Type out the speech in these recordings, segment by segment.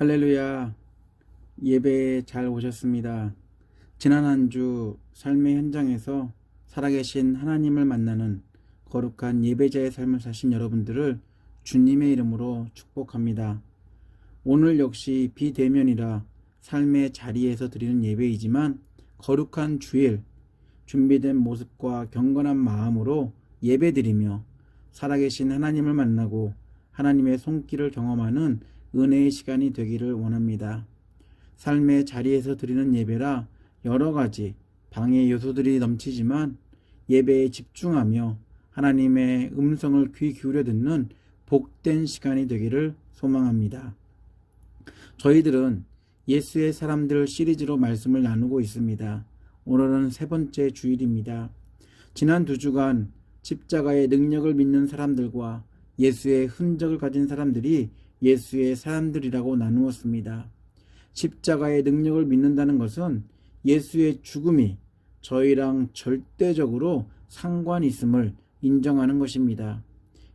할렐루야. 예배에 잘 오셨습니다. 지난 한 주 삶의 현장에서 살아계신 하나님을 만나는 거룩한 예배자의 삶을 사신 여러분들을 주님의 이름으로 축복합니다. 오늘 역시 비대면이라 삶의 자리에서 드리는 예배이지만 거룩한 주일, 준비된 모습과 경건한 마음으로 예배드리며 살아계신 하나님을 만나고 하나님의 손길을 경험하는 은혜의 시간이 되기를 원합니다. 삶의 자리에서 드리는 예배라 여러 가지 방해 요소들이 넘치지만 예배에 집중하며 하나님의 음성을 귀 기울여 듣는 복된 시간이 되기를 소망합니다. 저희들은 예수의 사람들 시리즈로 말씀을 나누고 있습니다. 오늘은 세 번째 주일입니다. 지난 두 주간 십자가의 능력을 믿는 사람들과 예수의 흔적을 가진 사람들이 예수의 사람들이라고 나누었습니다. 십자가의 능력을 믿는다는 것은 예수의 죽음이 저희랑 절대적으로 상관이 있음을 인정하는 것입니다.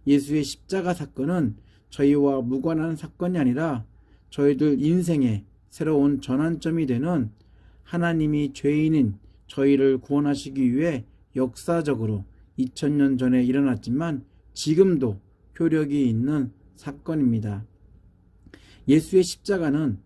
예수의 십자가 사건은 저희와 무관한 사건이 아니라 저희들 인생의 새로운 전환점이 되는 하나님이 죄인인 저희를 구원하시기 위해 역사적으로 2000년 전에 일어났지만 지금도 효력이 있는 사건입니다. 예수의 십자가는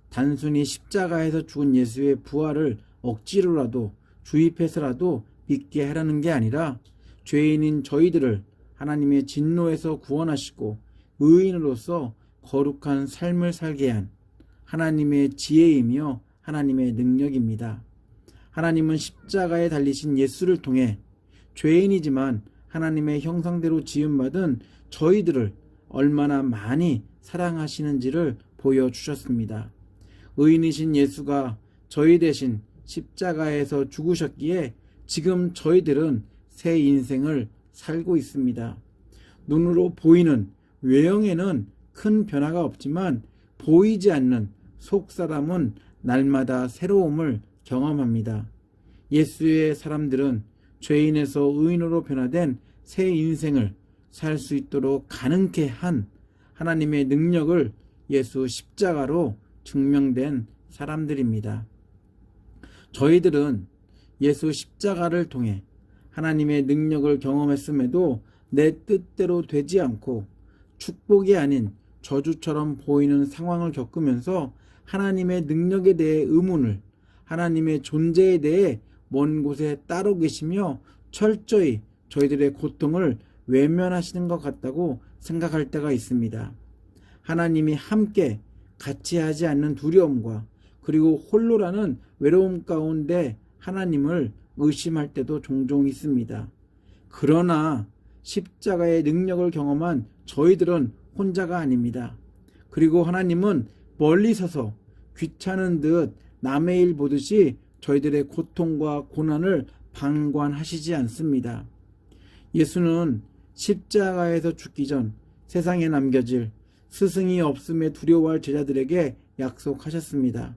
단순히 십자가에서 죽은 예수의 부활을 억지로라도 주입해서라도 믿게 하라는 게 아니라 죄인인 저희들을 하나님의 진노에서 구원하시고 의인으로서 거룩한 삶을 살게 한 하나님의 지혜이며 하나님의 능력입니다. 하나님은 십자가에 달리신 예수를 통해 죄인이지만 하나님의 형상대로 지음받은 저희들을 얼마나 많이 사랑하시는지를 보여주셨습니다. 의인이신 예수가 저희 대신 십자가에서 죽으셨기에 지금 저희들은 새 인생을 살고 있습니다. 눈으로 보이는 외형에는 큰 변화가 없지만 보이지 않는 속사람은 날마다 새로움을 경험합니다. 예수의 사람들은 죄인에서 의인으로 변화된 새 인생을 살 수 있도록 가능케 한 하나님의 능력을 예수 십자가로 증명된 사람들입니다. 저희들은 예수 십자가를 통해 하나님의 능력을 경험했음에도 내 뜻대로 되지 않고 축복이 아닌 저주처럼 보이는 상황을 겪으면서 하나님의 능력에 대해 의문을, 하나님의 존재에 대해 먼 곳에 따로 계시며 철저히 저희들의 고통을 외면하시는 것 같다고 생각할 때가 있습니다. 하나님이 함께 같이 하지 않는 두려움과 그리고 홀로라는 외로움 가운데 하나님을 의심할 때도 종종 있습니다. 그러나 십자가의 능력을 경험한 저희들은 혼자가 아닙니다. 그리고 하나님은 멀리 서서 귀찮은 듯 남의 일 보듯이 저희들의 고통과 고난을 방관하시지 않습니다. 예수는 십자가에서 죽기 전 세상에 남겨질 스승이 없음에 두려워할 제자들에게 약속하셨습니다.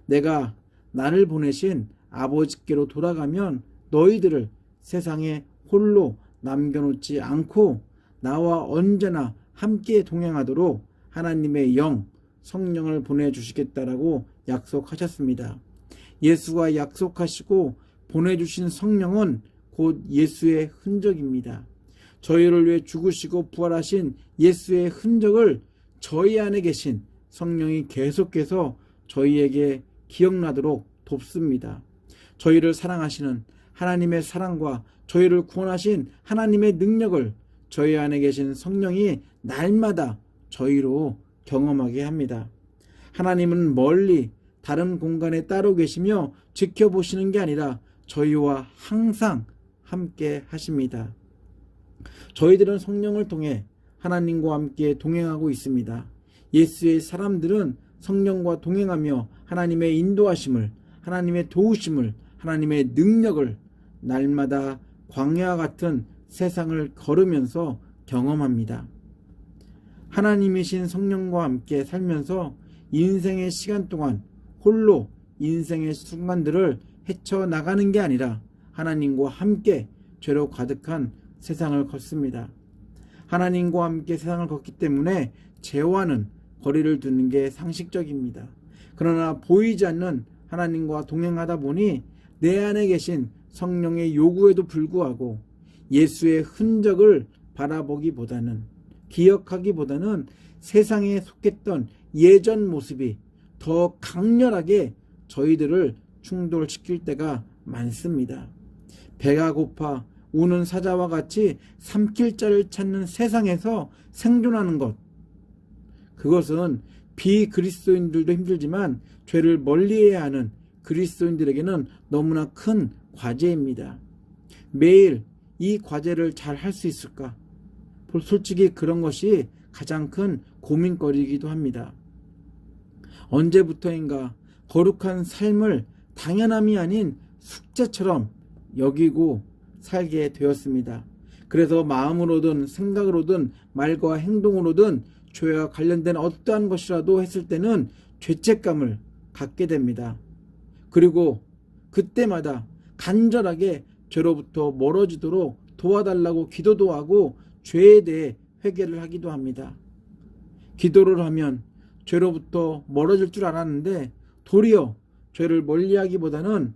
내가 나를 보내신 아버지께로 돌아가면 너희들을 세상에 홀로 남겨놓지 않고 나와 언제나 함께 동행하도록 하나님의 영, 성령을 보내주시겠다라고 약속하셨습니다. 예수가 약속하시고 보내주신 성령은 곧 예수의 흔적입니다. 저희를 위해 죽으시고 부활하신 예수의 흔적을 저희 안에 계신 성령이 계속해서 저희에게 기억나도록 돕습니다. 저희를 사랑하시는 하나님의 사랑과 저희를 구원하신 하나님의 능력을 저희 안에 계신 성령이 날마다 저희로 경험하게 합니다. 하나님은 멀리 다른 공간에 따로 계시며 지켜보시는 게 아니라 저희와 항상 함께 하십니다. 저희들은 성령을 통해 하나님과 함께 동행하고 있습니다. 예수의 사람들은 성령과 동행하며 하나님의 인도하심을, 하나님의 도우심을, 하나님의 능력을 날마다 광야와 같은 세상을 걸으면서 경험합니다. 하나님이신 성령과 함께 살면서 인생의 시간 동안 홀로 인생의 순간들을 헤쳐나가는 게 아니라 하나님과 함께 죄로 가득한 세상을 걷습니다. 하나님과 함께 세상을 걷기 때문에 죄와는 거리를 두는 게 상식적입니다. 그러나 보이지 않는 하나님과 동행하다 보니 내 안에 계신 성령의 요구에도 불구하고 예수의 흔적을 바라보기보다는, 기억하기보다는 세상에 속했던 예전 모습이 더 강렬하게 저희들을 충돌시킬 때가 많습니다. 배가 고파 우는 사자와 같이 삼킬 자를 찾는 세상에서 생존하는 것, 그것은 비그리스도인들도 힘들지만 죄를 멀리해야 하는 그리스도인들에게는 너무나 큰 과제입니다. 매일 이 과제를 잘 할 수 있을까? 솔직히 그런 것이 가장 큰 고민거리이기도 합니다. 언제부터인가 거룩한 삶을 당연함이 아닌 숙제처럼 여기고 살게 되었습니다. 그래서 마음으로든 생각으로든 말과 행동으로든 죄와 관련된 어떠한 것이라도 했을 때는 죄책감을 갖게 됩니다. 그리고 그때마다 간절하게 죄로부터 멀어지도록 도와달라고 기도도 하고 죄에 대해 회개를 하기도 합니다. 기도를 하면 죄로부터 멀어질 줄 알았는데 도리어 죄를 멀리하기보다는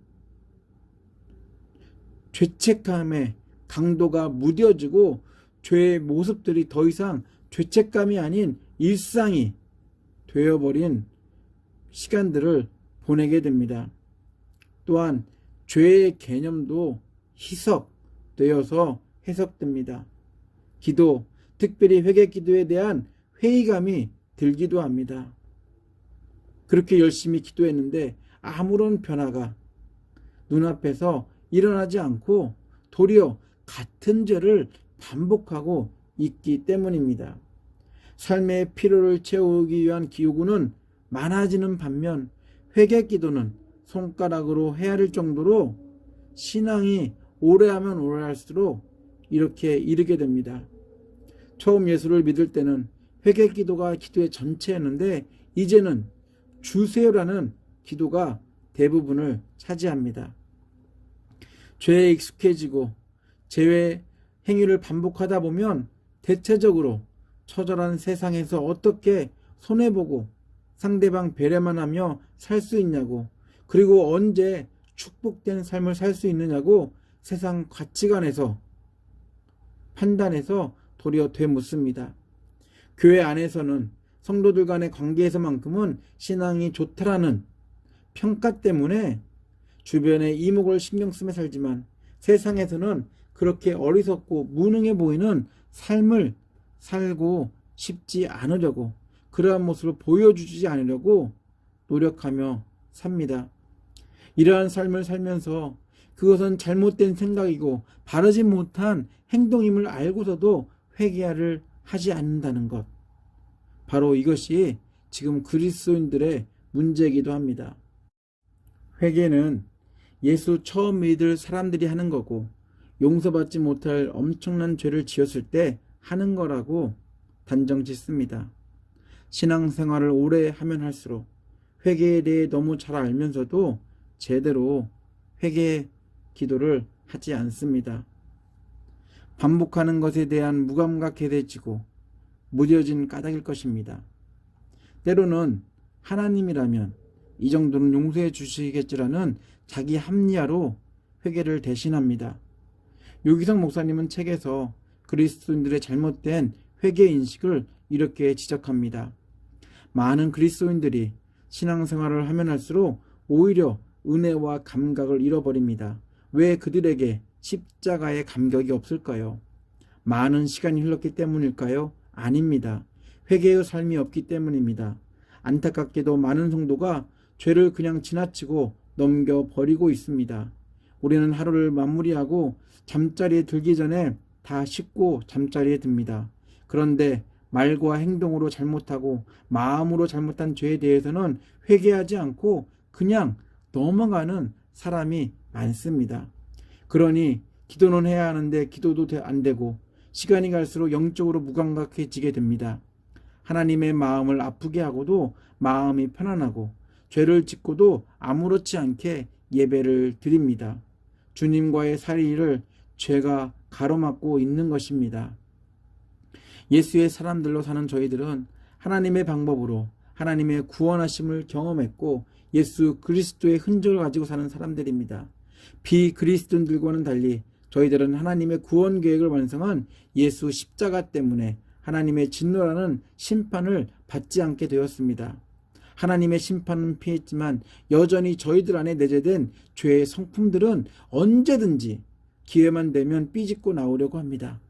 죄책감의 강도가 무뎌지고 죄의 모습들이 더 이상 죄책감이 아닌 일상이 되어버린 시간들을 보내게 됩니다. 또한 죄의 개념도 희석되어서 해석됩니다. 기도, 특별히 회개 기도에 대한 회의감이 들기도 합니다. 그렇게 열심히 기도했는데 아무런 변화가 눈앞에서 일어나지 않고 도리어 같은 죄를 반복하고 있기 때문입니다. 삶의 피로를 채우기 위한 기구는 많아지는 반면 회개 기도는 손가락으로 헤아릴 정도로 신앙이 오래하면 오래할수록 이렇게 이르게 됩니다. 처음 예수를 믿을 때는 회개 기도가 기도의 전체였는데 이제는 주세요라는 기도가 대부분을 차지합니다. 죄에 익숙해지고 죄의 행위를 반복하다 보면 대체적으로 처절한 세상에서 어떻게 손해보고 상대방 배려만 하며 살 수 있냐고, 그리고 언제 축복된 삶을 살 수 있느냐고 세상 가치관에서 판단해서 도리어 되묻습니다. 교회 안에서는 성도들 간의 관계에서만큼은 신앙이 좋다라는 평가 때문에 주변의 이목을 신경 쓰며 살지만 세상에서는 그렇게 어리석고 무능해 보이는 삶을 살고 싶지 않으려고, 그러한 모습을 보여주지 않으려고 노력하며 삽니다. 이러한 삶을 살면서 그것은 잘못된 생각이고 바르지 못한 행동임을 알고서도 회개를 하지 않는다는 것, 바로 이것이 지금 그리스도인들의 문제이기도 합니다. 회개는 예수 처음 믿을 사람들이 하는 거고 용서받지 못할 엄청난 죄를 지었을 때 하는 거라고 단정 짓습니다. 신앙생활을 오래 하면 할수록 회개에 대해 너무 잘 알면서도 제대로 회개 기도를 하지 않습니다. 반복하는 것에 대한 무감각해지고 무뎌진 까닭일 것입니다. 때로는 하나님이라면 이 정도는 용서해 주시겠지라는 자기 합리화로 회개를 대신합니다. 유기성 목사님은 책에서 그리스도인들의 잘못된 회개 인식을 이렇게 지적합니다. 많은 그리스도인들이 신앙생활을 하면 할수록 오히려 은혜와 감각을 잃어버립니다. 왜 그들에게 십자가의 감격이 없을까요? 많은 시간이 흘렀기 때문일까요? 아닙니다. 회개의 삶이 없기 때문입니다. 안타깝게도 많은 성도가 죄를 그냥 지나치고 넘겨버리고 있습니다. 우리는 하루를 마무리하고 잠자리에 들기 전에 다 씻고 잠자리에 듭니다. 그런데 말과 행동으로 잘못하고 마음으로 잘못한 죄에 대해서는 회개하지 않고 그냥 넘어가는 사람이 많습니다. 그러니 기도는 해야 하는데 기도도 안 되고 시간이 갈수록 영적으로 무감각해지게 됩니다. 하나님의 마음을 아프게 하고도 마음이 편안하고 죄를 짓고도 아무렇지 않게 예배를 드립니다. 주님과의 사이를 죄가 가로막고 있는 것입니다. 예수의 사람들로 사는 저희들은 하나님의 방법으로 하나님의 구원하심을 경험했고 예수 그리스도의 흔적을 가지고 사는 사람들입니다. 비그리스도인들과는 달리 저희들은 하나님의 구원 계획을 완성한 예수 십자가 때문에 하나님의 진노라는 심판을 받지 않게 되었습니다. 하나님의 심판은 피했지만 여전히 저희들 안에 내재된 죄의 성품들은 언제든지 기회만 되면 삐짓고 나오려고 합니다.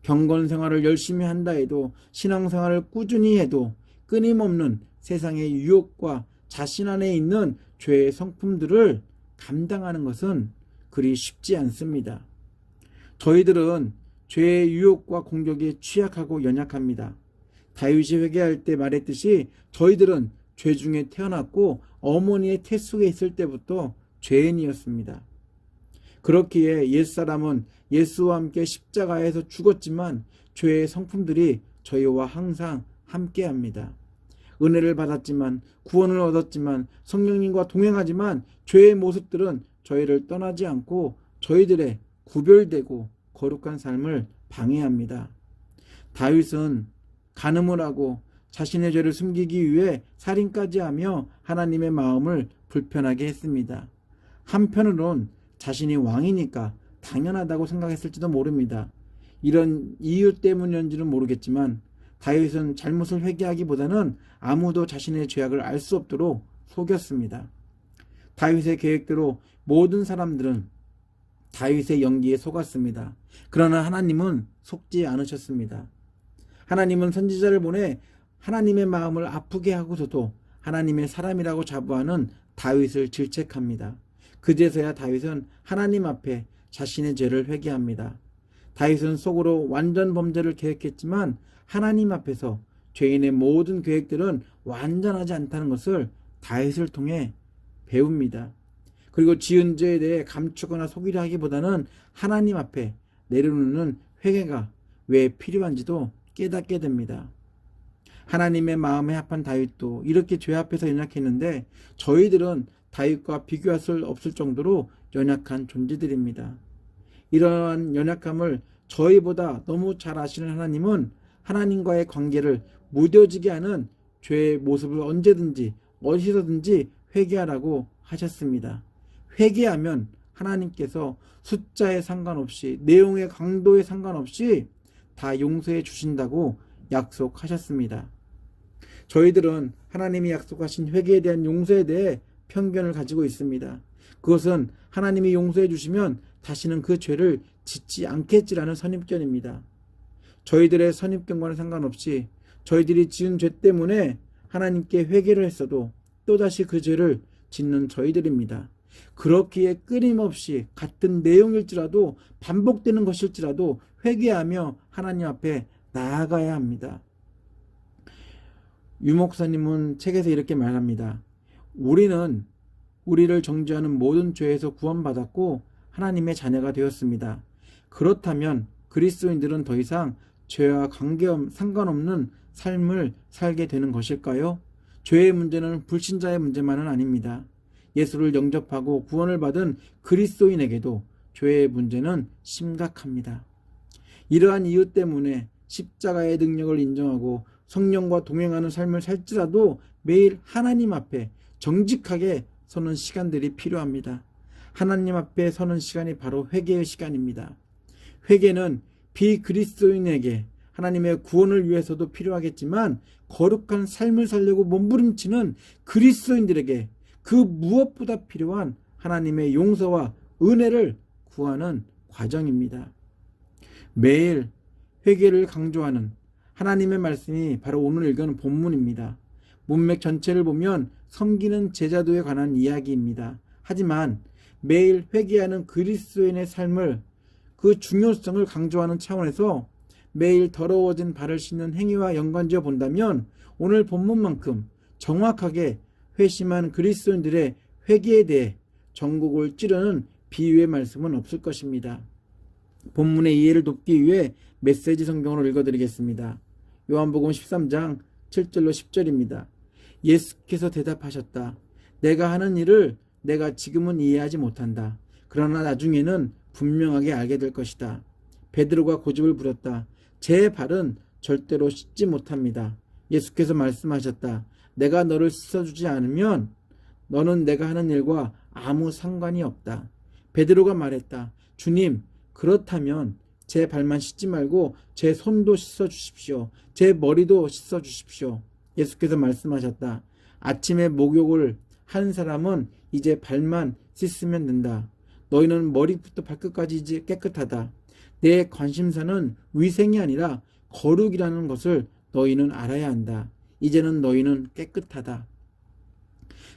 경건 생활을 열심히 한다 해도, 신앙생활을 꾸준히 해도 끊임없는 세상의 유혹과 자신 안에 있는 죄의 성품들을 감당하는 것은 그리 쉽지 않습니다. 저희들은 죄의 유혹과 공격에 취약하고 연약합니다. 다윗이 회개할 때 말했듯이 저희들은 죄 중에 태어났고 어머니의 태 속에 있을 때부터 죄인이었습니다. 그렇기에 옛사람은 예수와 함께 십자가에서 죽었지만 죄의 성품들이 저희와 항상 함께합니다. 은혜를 받았지만, 구원을 얻었지만, 성령님과 동행하지만 죄의 모습들은 저희를 떠나지 않고 저희들의 구별되고 거룩한 삶을 방해합니다. 다윗은 간음을 하고 자신의 죄를 숨기기 위해 살인까지 하며 하나님의 마음을 불편하게 했습니다. 한편으론 자신이 왕이니까 당연하다고 생각했을지도 모릅니다. 이런 이유 때문인지는 모르겠지만 다윗은 잘못을 회개하기보다는 아무도 자신의 죄악을 알 수 없도록 속였습니다. 다윗의 계획대로 모든 사람들은 다윗의 연기에 속았습니다. 그러나 하나님은 속지 않으셨습니다. 하나님은 선지자를 보내 하나님의 마음을 아프게 하고서도 하나님의 사람이라고 자부하는 다윗을 질책합니다. 그제서야 다윗은 하나님 앞에 자신의 죄를 회개합니다. 다윗은 속으로 완전 범죄를 계획했지만 하나님 앞에서 죄인의 모든 계획들은 완전하지 않다는 것을 다윗을 통해 배웁니다. 그리고 지은 죄에 대해 감추거나 속이려 하기보다는 하나님 앞에 내려놓는 회개가 왜 필요한지도 깨닫게 됩니다. 하나님의 마음에 합한 다윗도 이렇게 죄 앞에서 연약했는데 저희들은 다윗과 비교할 수 없을 정도로 연약한 존재들입니다. 이러한 연약함을 저희보다 너무 잘 아시는 하나님은 하나님과의 관계를 무뎌지게 하는 죄의 모습을 언제든지 어디서든지 회개하라고 하셨습니다. 회개하면 하나님께서 숫자에 상관없이, 내용의 강도에 상관없이 다 용서해 주신다고 약속하셨습니다. 저희들은 하나님이 약속하신 회개에 대한 용서에 대해 편견을 가지고 있습니다. 그것은 하나님이 용서해 주시면 다시는 그 죄를 짓지 않겠지라는 선입견입니다. 저희들의 선입견과는 상관없이 저희들이 지은 죄 때문에 하나님께 회개를 했어도 또다시 그 죄를 짓는 저희들입니다. 그렇기에 끊임없이 같은 내용일지라도 반복되는 것일지라도 회개하며 하나님 앞에 나아가야 합니다. 유 목사님은 책에서 이렇게 말합니다. 우리는 우리를 정죄하는 모든 죄에서 구원받았고 하나님의 자녀가 되었습니다. 그렇다면 그리스도인들은 더 이상 죄와 상관없는 삶을 살게 되는 것일까요? 죄의 문제는 불신자의 문제만은 아닙니다. 예수를 영접하고 구원을 받은 그리스도인에게도 죄의 문제는 심각합니다. 이러한 이유 때문에 십자가의 능력을 인정하고 성령과 동행하는 삶을 살지라도 매일 하나님 앞에 정직하게 서는 시간들이 필요합니다. 하나님 앞에 서는 시간이 바로 회개의 시간입니다. 회개는 비그리스도인에게 하나님의 구원을 위해서도 필요하겠지만 거룩한 삶을 살려고 몸부림치는 그리스도인들에게 그 무엇보다 필요한 하나님의 용서와 은혜를 구하는 과정입니다. 매일 회개를 강조하는 하나님의 말씀이 바로 오늘 읽은 본문입니다. 문맥 전체를 보면 섬기는 제자도에 관한 이야기입니다. 하지만 매일 회개하는 그리스도인의 삶을, 그 중요성을 강조하는 차원에서 매일 더러워진 발을 씻는 행위와 연관지어 본다면 오늘 본문만큼 정확하게 회심한 그리스도인들의 회개에 대해 전곡을 찌르는 비유의 말씀은 없을 것입니다. 본문의 이해를 돕기 위해 메시지 성경으로 읽어드리겠습니다. 요한복음 13장 7절로 10절입니다. 예수께서 대답하셨다. 내가 하는 일을 내가 지금은 이해하지 못한다. 그러나 나중에는 분명하게 알게 될 것이다. 베드로가 고집을 부렸다. 제 발은 절대로 씻지 못합니다. 예수께서 말씀하셨다. 내가 너를 씻어주지 않으면 너는 내가 하는 일과 아무 상관이 없다. 베드로가 말했다. 주님, 그렇다면 제 발만 씻지 말고 제 손도 씻어 주십시오. 제 머리도 씻어 주십시오. 예수께서 말씀하셨다. 아침에 목욕을 한 사람은 이제 발만 씻으면 된다. 너희는 머리부터 발끝까지 이제 깨끗하다. 내 관심사는 위생이 아니라 거룩이라는 것을 너희는 알아야 한다. 이제는 너희는 깨끗하다.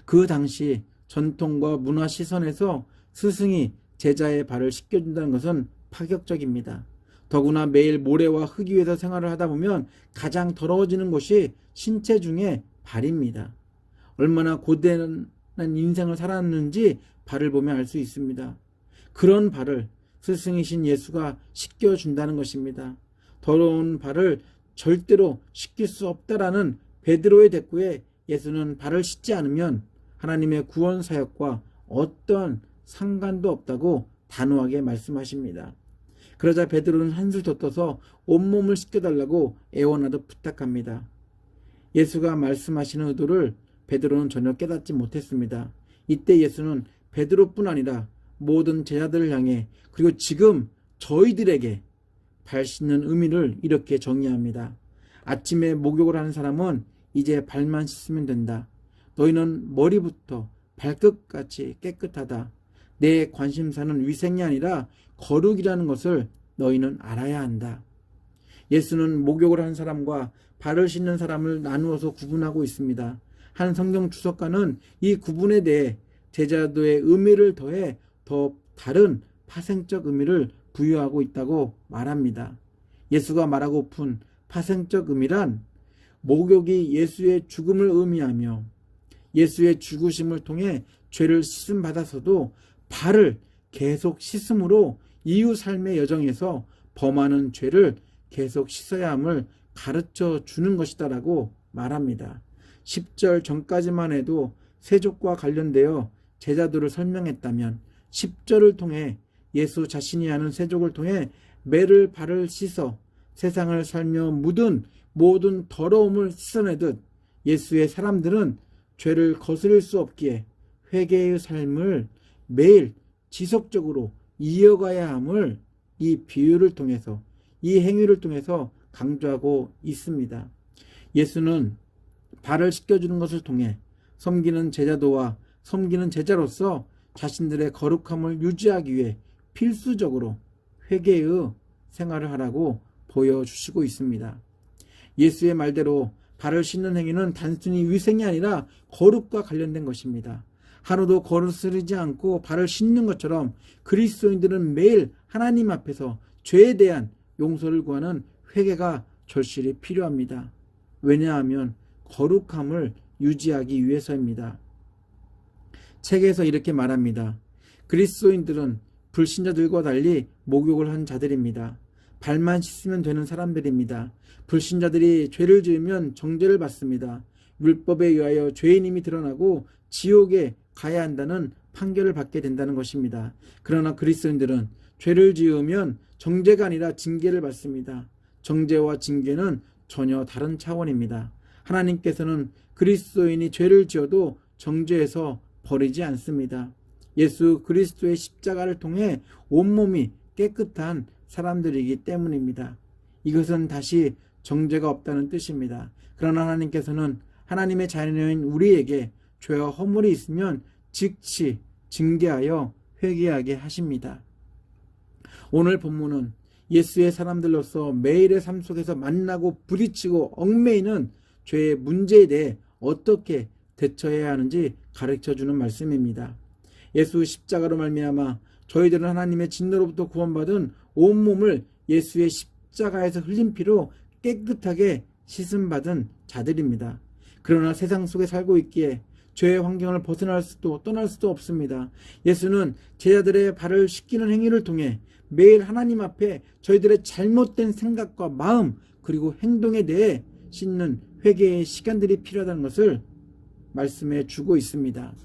그 당시 전통과 문화 시선에서 스승이 제자의 발을 씻겨준다는 것은 파격적입니다. 더구나 매일 모래와 흙 위에서 생활을 하다 보면 가장 더러워지는 곳이 신체 중에 발입니다. 얼마나 고단한 인생을 살았는지 발을 보면 알 수 있습니다. 그런 발을 스승이신 예수가 씻겨준다는 것입니다. 더러운 발을 절대로 씻길 수 없다라는 베드로의 대꾸에 예수는 발을 씻지 않으면 하나님의 구원 사역과 어떤 상관도 없다고 단호하게 말씀하십니다. 그러자 베드로는 한술 더 떠서 온몸을 씻겨달라고 애원하듯 부탁합니다. 예수가 말씀하시는 의도를 베드로는 전혀 깨닫지 못했습니다. 이때 예수는 베드로뿐 아니라 모든 제자들을 향해 그리고 지금 저희들에게 발 씻는 의미를 이렇게 정의합니다. 아침에 목욕을 하는 사람은 이제 발만 씻으면 된다. 너희는 머리부터 발끝까지 깨끗하다. 내 관심사는 위생이 아니라 거룩이라는 것을 너희는 알아야 한다. 예수는 목욕을 한 사람과 발을 씻는 사람을 나누어서 구분하고 있습니다. 한 성경 주석가는 이 구분에 대해 제자도의 의미를 더해 더 다른 파생적 의미를 부여하고 있다고 말합니다. 예수가 말하고픈 파생적 의미란 목욕이 예수의 죽음을 의미하며 예수의 죽으심을 통해 죄를 씻음 받아서도 발을 계속 씻음으로 이후 삶의 여정에서 범하는 죄를 계속 씻어야 함을 가르쳐 주는 것이다라고 말합니다. 10절 전까지만 해도 세족과 관련되어 제자도를 설명했다면 10절을 통해 예수 자신이 하는 세족을 통해 매를 발을 씻어 세상을 살며 묻은 모든 더러움을 씻어내듯 예수의 사람들은 죄를 거스릴 수 없기에 회개의 삶을 매일 지속적으로 이어가야 함을 이 비유를 통해서 이 행위를 통해서 강조하고 있습니다. 예수는 발을 씻겨주는 것을 통해 섬기는 제자도와 섬기는 제자로서 자신들의 거룩함을 유지하기 위해 필수적으로 회개의 생활을 하라고 보여주시고 있습니다. 예수의 말대로 발을 씻는 행위는 단순히 위생이 아니라 거룩과 관련된 것입니다. 하루도 거스르지 않고 발을 씻는 것처럼 그리스도인들은 매일 하나님 앞에서 죄에 대한 용서를 구하는 회개가 절실히 필요합니다. 왜냐하면 거룩함을 유지하기 위해서입니다. 책에서 이렇게 말합니다. 그리스도인들은 불신자들과 달리 목욕을 한 자들입니다. 발만 씻으면 되는 사람들입니다. 불신자들이 죄를 지으면 정죄를 받습니다. 율법에 의하여 죄인임이 드러나고 지옥에 가야 한다는 판결을 받게 된다는 것입니다. 그러나 그리스도인들은 죄를 지으면 정죄가 아니라 징계를 받습니다. 정죄와 징계는 전혀 다른 차원입니다. 하나님께서는 그리스도인이 죄를 지어도 정죄해서 버리지 않습니다. 예수 그리스도의 십자가를 통해 온몸이 깨끗한 사람들이기 때문입니다. 이것은 다시 정죄가 없다는 뜻입니다. 그러나 하나님께서는 하나님의 자녀인 우리에게 죄와 허물이 있으면 즉시 징계하여 회개하게 하십니다. 오늘 본문은 예수의 사람들로서 매일의 삶 속에서 만나고 부딪히고 얽매이는 죄의 문제에 대해 어떻게 대처해야 하는지 가르쳐주는 말씀입니다. 예수 십자가로 말미암아 저희들은 하나님의 진노로부터 구원받은 온몸을 예수의 십자가에서 흘린 피로 깨끗하게 씻음받은 자들입니다. 그러나 세상 속에 살고 있기에 죄의 환경을 벗어날 수도 떠날 수도 없습니다. 예수는 제자들의 발을 씻기는 행위를 통해 매일 하나님 앞에 저희들의 잘못된 생각과 마음 그리고 행동에 대해 씻는 회개의 시간들이 필요하다는 것을 말씀해 주고 있습니다.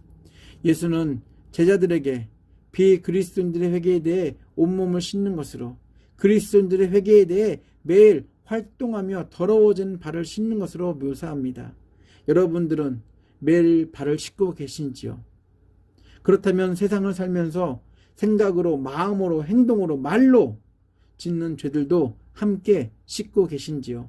예수는 제자들에게 비그리스도인들의 회개에 대해 온몸을 씻는 것으로 그리스도인들의 회개에 대해 매일 활동하며 더러워진 발을 씻는 것으로 묘사합니다. 여러분들은 매일 발을 씻고 계신지요? 그렇다면 세상을 살면서 생각으로, 마음으로, 행동으로, 말로 짓는 죄들도 함께 씻고 계신지요?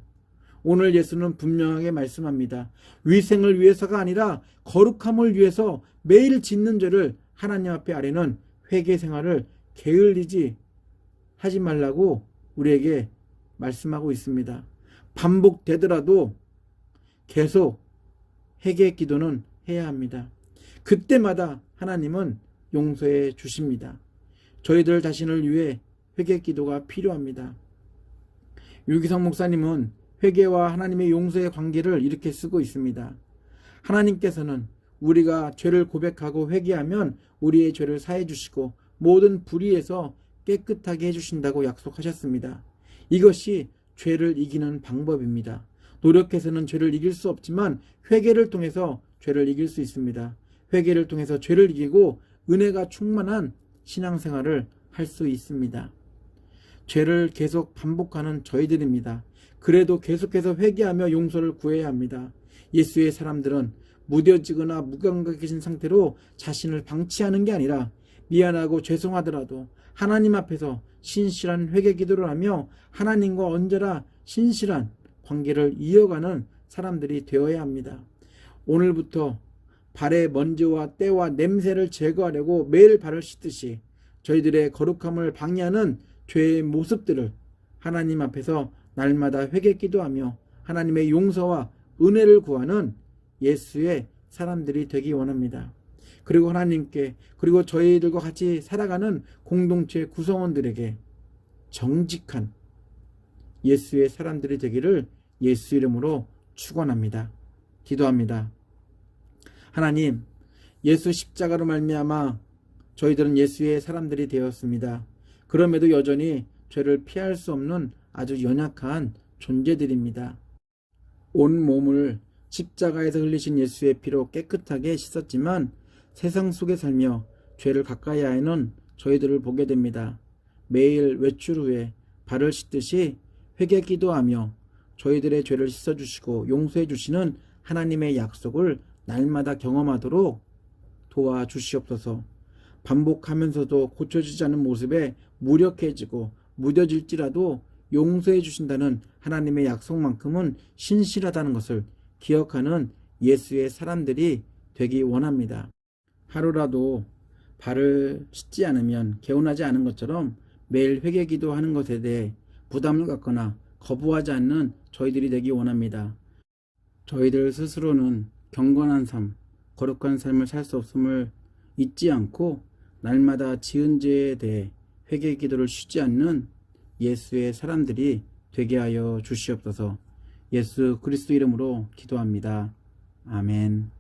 오늘 예수는 분명하게 말씀합니다. 위생을 위해서가 아니라 거룩함을 위해서 매일 짓는 죄를 하나님 앞에 아뢰는 회개 생활을 게을리지 하지 말라고 우리에게 말씀하고 있습니다. 반복되더라도 계속 회개 기도는 해야 합니다. 그때마다 하나님은 용서해 주십니다. 저희들 자신을 위해 회개 기도가 필요합니다. 유기성 목사님은 회개와 하나님의 용서의 관계를 이렇게 쓰고 있습니다. 하나님께서는 우리가 죄를 고백하고 회개하면 우리의 죄를 사해 주시고 모든 불의에서 깨끗하게 해주신다고 약속하셨습니다. 이것이 죄를 이기는 방법입니다. 노력해서는 죄를 이길 수 없지만 회개를 통해서 죄를 이길 수 있습니다. 회개를 통해서 죄를 이기고 은혜가 충만한 신앙생활을 할 수 있습니다. 죄를 계속 반복하는 저희들입니다. 그래도 계속해서 회개하며 용서를 구해야 합니다. 예수의 사람들은 무뎌지거나 무감각해진 상태로 자신을 방치하는 게 아니라 미안하고 죄송하더라도 하나님 앞에서 신실한 회개 기도를 하며 하나님과 언제나 신실한 관계를 이어가는 사람들이 되어야 합니다. 오늘부터 발의 먼지와 때와 냄새를 제거하려고 매일 발을 씻듯이 저희들의 거룩함을 방해하는 죄의 모습들을 하나님 앞에서 날마다 회개 기도하며 하나님의 용서와 은혜를 구하는 예수의 사람들이 되기 원합니다. 그리고 하나님께, 그리고 저희들과 같이 살아가는 공동체 구성원들에게 정직한 예수의 사람들이 되기를 예수 이름으로 축원합니다. 기도합니다. 하나님, 예수 십자가로 말미암아 저희들은 예수의 사람들이 되었습니다. 그럼에도 여전히 죄를 피할 수 없는 아주 연약한 존재들입니다. 온 몸을 십자가에서 흘리신 예수의 피로 깨끗하게 씻었지만 세상 속에 살며 죄를 가까이 하는 저희들을 보게 됩니다. 매일 외출 후에 발을 씻듯이 회개 기도하며 저희들의 죄를 씻어주시고 용서해 주시는 하나님의 약속을 날마다 경험하도록 도와주시옵소서. 반복하면서도 고쳐지지 않는 모습에 무력해지고 무뎌질지라도 용서해 주신다는 하나님의 약속만큼은 신실하다는 것을 기억하는 예수의 사람들이 되기 원합니다. 하루라도 발을 씻지 않으면 개운하지 않은 것처럼 매일 회개 기도하는 것에 대해 부담을 갖거나 거부하지 않는 저희들이 되기 원합니다. 저희들 스스로는 경건한 삶, 거룩한 삶을 살 수 없음을 잊지 않고 날마다 지은 죄에 대해 회개 기도를 쉬지 않는 예수의 사람들이 되게 하여 주시옵소서. 예수 그리스도 이름으로 기도합니다. 아멘.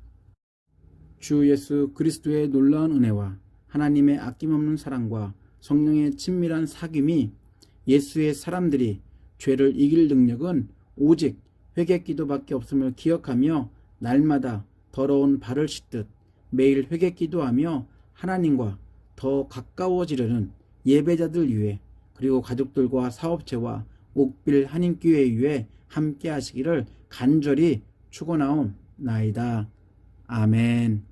주 예수 그리스도의 놀라운 은혜와 하나님의 아낌없는 사랑과 성령의 친밀한 사귐이 예수의 사람들이 죄를 이길 능력은 오직 회개 기도밖에 없음을 기억하며 날마다 더러운 발을 씻듯 매일 회개 기도하며 하나님과 더 가까워지려는 예배자들 위해 그리고 가족들과 사업체와 옥빌 한인교회 위해 함께 하시기를 간절히 축원하옵나이다. 아멘.